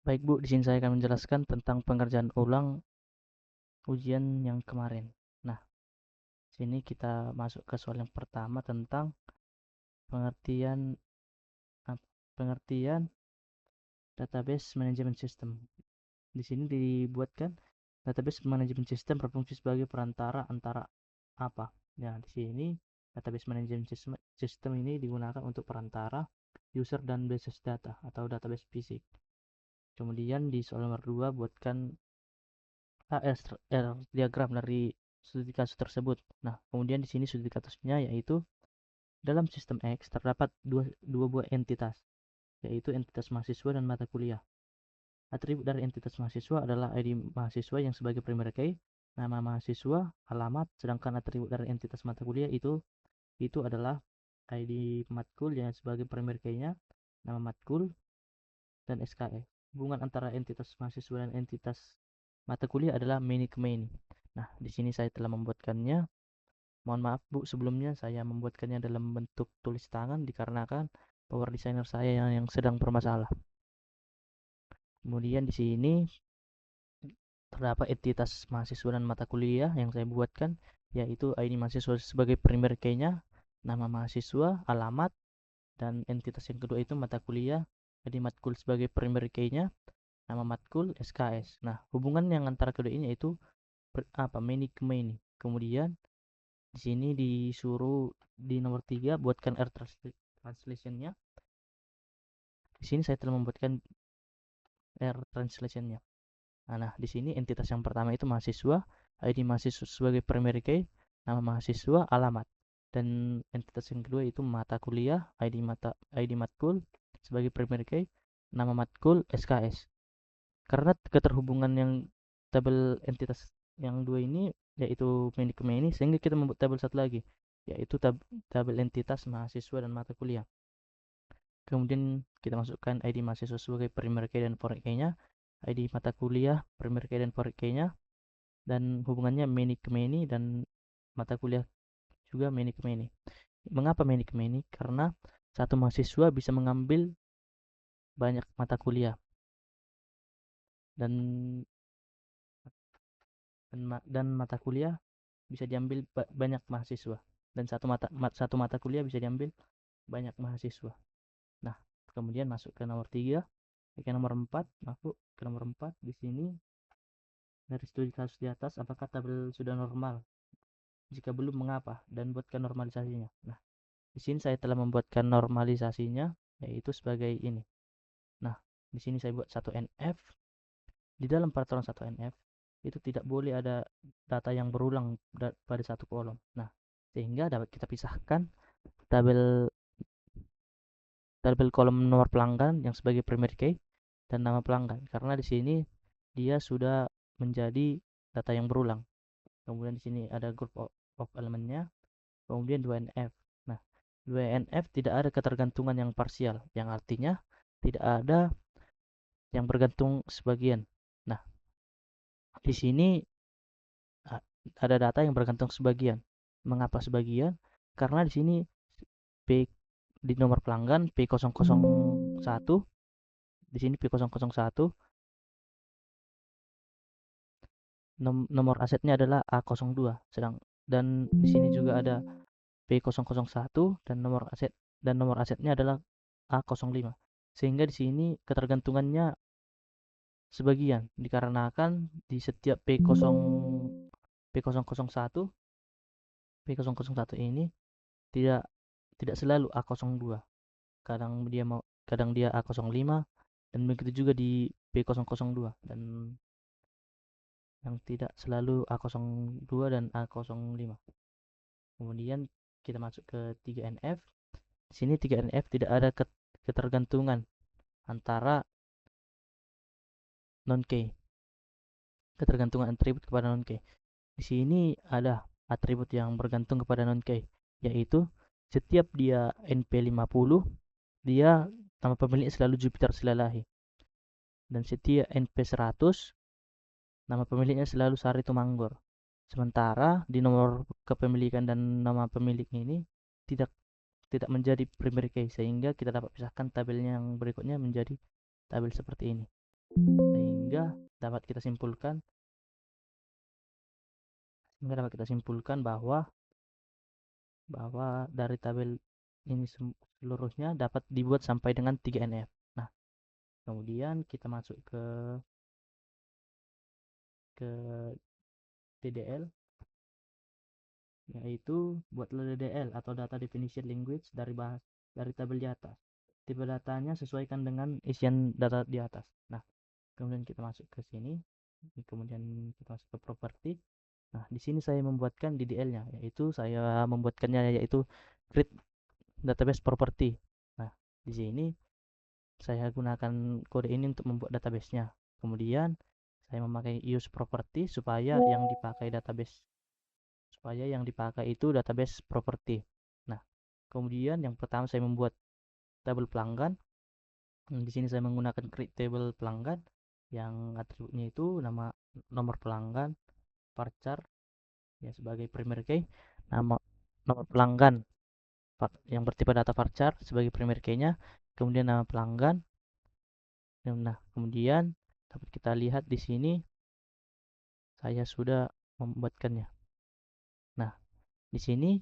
Baik Bu, di sini saya akan menjelaskan tentang pengerjaan ulang ujian yang kemarin. Nah, sini kita masuk ke soal yang pertama tentang pengertian pengertian database management system. Di sini dibuatkan database management system berfungsi sebagai perantara antara apa? Ya, di sini database management system ini digunakan untuk perantara user dan basis data atau database fisik. Kemudian di soal nomor 2 buatkan diagram dari studi kasus tersebut. Nah, kemudian di sini studi kasusnya yaitu dalam sistem X terdapat dua buah entitas, yaitu entitas mahasiswa dan mata kuliah. Atribut dari entitas mahasiswa adalah ID mahasiswa yang sebagai primary key, nama mahasiswa, alamat, sedangkan atribut dari entitas mata kuliah itu adalah ID matkul yang sebagai primary key-nya, nama matkul, dan SKS. Hubungan antara entitas mahasiswa dan entitas mata kuliah adalah many ke many. Nah, di sini saya telah membuatkannya. Mohon maaf Bu, sebelumnya saya membuatkannya dalam bentuk tulis tangan dikarenakan power designer saya yang sedang bermasalah. Kemudian di sini terdapat entitas mahasiswa dan mata kuliah yang saya buatkan, yaitu ID mahasiswa sebagai primary key-nya, nama mahasiswa, alamat, dan entitas yang kedua itu mata kuliah, ID matkul sebagai primary key-nya, nama matkul, SKS. Nah, hubungan yang antara kedua ini yaitu many ke many. Kemudian di sini disuruh di nomor 3 buatkan R translation-nya. Di sini saya telah membuatkan R translation-nya. Nah, di sini entitas yang pertama itu mahasiswa, ID mahasiswa sebagai primary key, nama mahasiswa, alamat. Dan entitas yang kedua itu mata kuliah, ID matkul sebagai primary key, nama matkul, SKS. Karena keterhubungan yang tabel entitas yang dua ini yaitu many ke many, sehingga kita membuat tabel satu lagi, yaitu tabel entitas mahasiswa dan mata kuliah. Kemudian kita masukkan ID mahasiswa sebagai primary key dan foreign key-nya, ID mata kuliah, primary key dan foreign key-nya, dan hubungannya many ke many dan mata kuliah juga many ke many. Mengapa many ke many? Karena satu mahasiswa bisa mengambil banyak mata kuliah dan dan mata kuliah bisa diambil banyak mahasiswa, dan satu mata kuliah bisa diambil banyak mahasiswa. Nah, kemudian masuk ke nomor 3, ke nomor 4, masuk ke nomor 4 di sini. Dari studi kasus di atas, apakah tabel sudah normal? Jika belum, mengapa? Dan buatkan normalisasinya. Nah, di sini saya telah membuatkan normalisasinya, yaitu sebagai ini. Nah, di sini saya buat 1NF. Di dalam peraturan 1NF, itu tidak boleh ada data yang berulang pada satu kolom. Nah, sehingga dapat kita pisahkan tabel tabel kolom nomor pelanggan yang sebagai primary key dan nama pelanggan, karena di sini dia sudah menjadi data yang berulang. Kemudian di sini ada group of elemennya, kemudian 2NF. Nah, 2NF tidak ada ketergantungan yang parsial, yang artinya tidak ada yang bergantung sebagian. Nah, di sini ada data yang bergantung sebagian. Mengapa sebagian? Karena di sini P di nomor pelanggan P001, di sini P001, nomor asetnya adalah A02, dan di sini juga ada P001 dan nomor asetnya adalah A05. Sehingga di sini ketergantungannya sebagian dikarenakan di setiap P001 ini tidak tidak selalu A02. Kadang dia A05, dan begitu juga di P002, dan yang tidak selalu A02 dan A05. Kemudian kita masuk ke 3NF. Di sini 3NF tidak ada ketergantungan antara non-key, ketergantungan atribut kepada non-key. Di sini ada atribut yang bergantung kepada non-key, yaitu setiap dia NP50, dia nama pemiliknya selalu Jupiter Silalahi. Dan setiap NP100, nama pemiliknya selalu Sari Tumanggor. Sementara di nomor kepemilikan dan nama pemilik ini tidak tidak menjadi primary key, sehingga kita dapat pisahkan tabelnya yang berikutnya menjadi tabel seperti ini. sehingga dapat kita simpulkan bahwa dari tabel ini seluruhnya dapat dibuat sampai dengan 3NF. Nah, kemudian kita masuk ke DDL, yaitu buatlah DDL atau Data Definition Language dari tabel di atas. Tipe datanya sesuaikan dengan isian data di atas. Nah, kemudian kita masuk ke sini, kemudian kita masuk ke property. Nah, di sini saya membuatkan DDL-nya, yaitu saya membuatkannya yaitu create database property. Nah, di sini saya gunakan kode ini untuk membuat database-nya. Kemudian saya memakai use property supaya yang dipakai itu database property. Nah, kemudian yang pertama saya membuat tabel pelanggan. Di sini saya menggunakan create table pelanggan yang atributnya itu nomor pelanggan, varchar ya sebagai primary key, nomor pelanggan yang bertipe data varchar sebagai primary key-nya, kemudian nama pelanggan. Nah, kemudian dapat kita lihat di sini saya sudah membuatkannya. Nah, di sini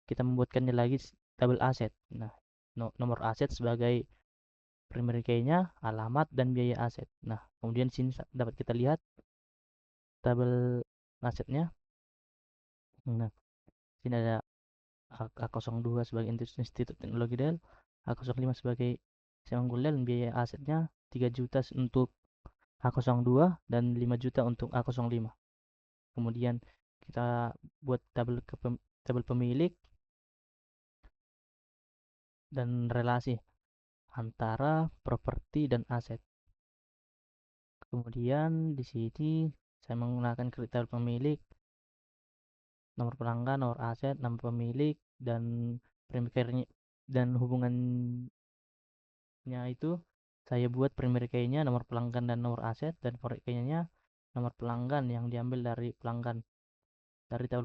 kita membuatkannya lagi tabel aset. Nah, nomor aset sebagai primary key-nya, alamat dan biaya aset. Nah, kemudian sini dapat kita lihat tabel asetnya. Nah, sini ada A02 sebagai Institut Teknologi Dell, A05 sebagai Semanggul Dell, biaya asetnya 3 juta untuk A02 dan 5 juta untuk A05. Kemudian kita buat tabel pemilik dan relasi antara properti dan aset. Kemudian di sini saya menggunakan tabel pemilik, nomor pelanggan, nomor aset, nama pemilik, dan primary dan hubungannya itu saya buat primary key-nya nomor pelanggan dan nomor aset, dan foreign key-nya nomor pelanggan yang diambil dari tabel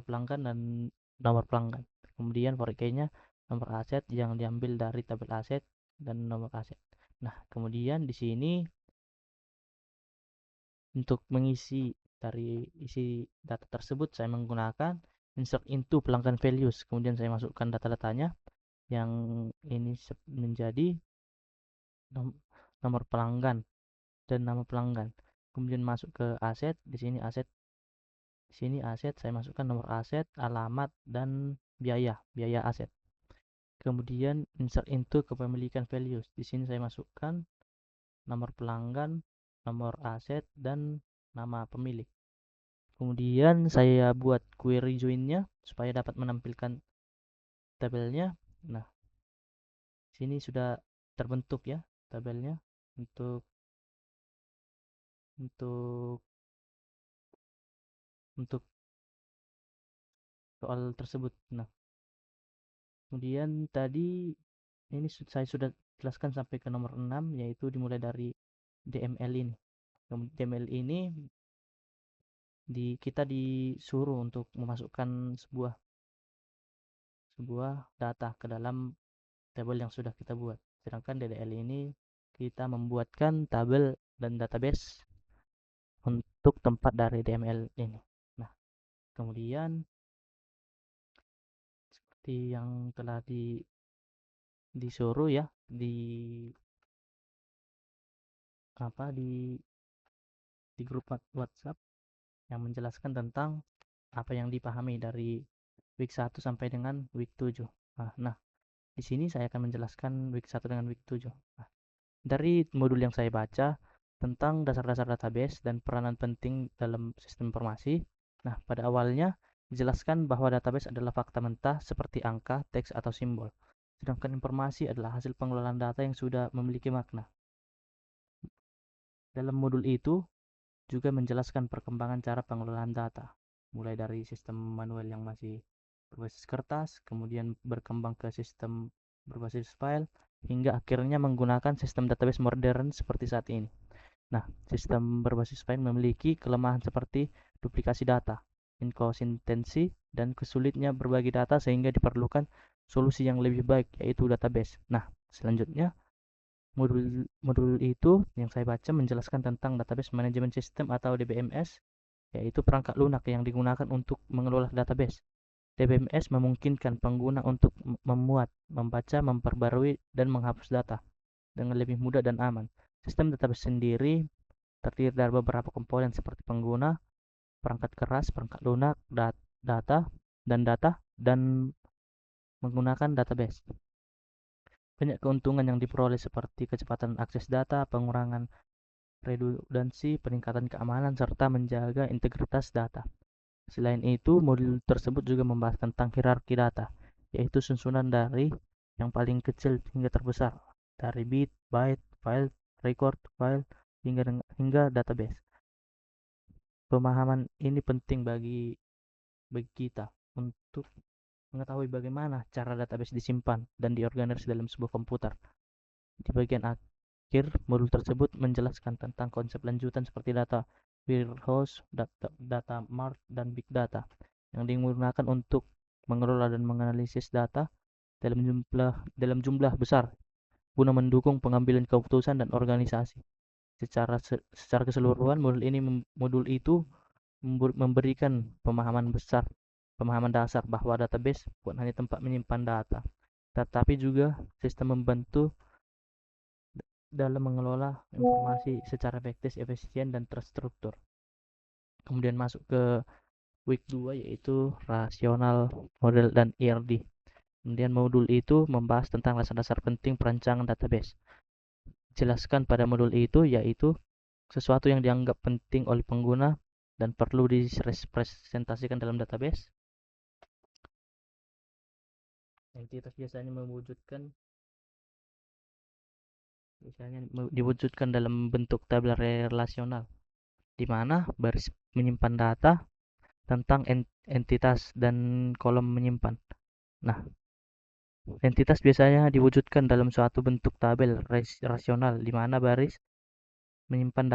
pelanggan dan nomor pelanggan. Kemudian foreign key-nya nomor aset yang diambil dari tabel aset dan nomor aset. Nah, kemudian di sini untuk mengisi dari isi data tersebut saya menggunakan insert into pelanggan values. Kemudian saya masukkan data-datanya yang ini menjadi nomor pelanggan dan nama pelanggan. Kemudian masuk ke aset. Di sini aset saya masukkan nomor aset, alamat, dan biaya aset. Kemudian insert into kepemilikan values. Di sini saya masukkan nomor pelanggan, nomor aset, dan nama pemilik. Kemudian saya buat query join-nya supaya dapat menampilkan tabelnya. Nah, sini sudah terbentuk ya tabelnya untuk untuk untuk soal tersebut. Nah, kemudian tadi ini saya sudah jelaskan sampai ke nomor 6, yaitu dimulai dari DML ini. DML ini kita disuruh untuk memasukkan sebuah data ke dalam tabel yang sudah kita buat. Sedangkan DDL ini kita membuatkan tabel dan database untuk tempat dari DML ini. Nah, kemudian seperti yang telah disuruh ya di grup WhatsApp yang menjelaskan tentang apa yang dipahami dari week 1 sampai dengan week 7. Nah, di sini saya akan menjelaskan week 1 dengan week 7. Nah, dari modul yang saya baca tentang dasar-dasar database dan peranan penting dalam sistem informasi. Nah, pada awalnya dijelaskan bahwa database adalah fakta mentah seperti angka, teks, atau simbol. Sedangkan informasi adalah hasil pengelolaan data yang sudah memiliki makna. Dalam modul itu juga menjelaskan perkembangan cara pengelolaan data, mulai dari sistem manual yang masih berbasis kertas, kemudian berkembang ke sistem berbasis file, hingga akhirnya menggunakan sistem database modern seperti saat ini. Nah, sistem berbasis file memiliki kelemahan seperti duplikasi data, inkonsistensi, dan kesulitnya berbagi data sehingga diperlukan solusi yang lebih baik, yaitu database. Nah, selanjutnya Modul itu yang saya baca menjelaskan tentang database management system atau DBMS, yaitu perangkat lunak yang digunakan untuk mengelola database. DBMS memungkinkan pengguna untuk memuat, membaca, memperbarui, dan menghapus data dengan lebih mudah dan aman. Sistem database sendiri terdiri dari beberapa komponen seperti pengguna, perangkat keras, perangkat lunak, data, dan menggunakan database. Banyak keuntungan yang diperoleh seperti kecepatan akses data, pengurangan redundansi, peningkatan keamanan, serta menjaga integritas data. Selain itu, modul tersebut juga membahas tentang hierarki data, yaitu susunan dari yang paling kecil hingga terbesar, dari bit, byte, file, record, file, hingga database. Pemahaman ini penting bagi kita untuk mengetahui bagaimana cara database disimpan dan diorganisir dalam sebuah komputer. Di bagian akhir, modul tersebut menjelaskan tentang konsep lanjutan seperti data warehouse, data mart, dan big data yang digunakan untuk mengelola dan menganalisis data dalam jumlah besar guna mendukung pengambilan keputusan dan organisasi. Secara keseluruhan, modul itu memberikan pemahaman dasar bahwa database bukan hanya tempat menyimpan data, tetapi juga sistem membantu dalam mengelola informasi secara efisien, dan terstruktur. Kemudian masuk ke week 2, yaitu rasional, model, dan ERD. Kemudian modul itu membahas tentang dasar-dasar penting perancangan database. Jelaskan pada modul itu yaitu sesuatu yang dianggap penting oleh pengguna dan perlu direpresentasikan dalam database. Entitas biasanya diwujudkan dalam bentuk tabel relasional, di mana baris menyimpan data tentang entitas dan kolom menyimpan. Nah, entitas biasanya diwujudkan dalam suatu bentuk tabel rasional, di mana baris menyimpan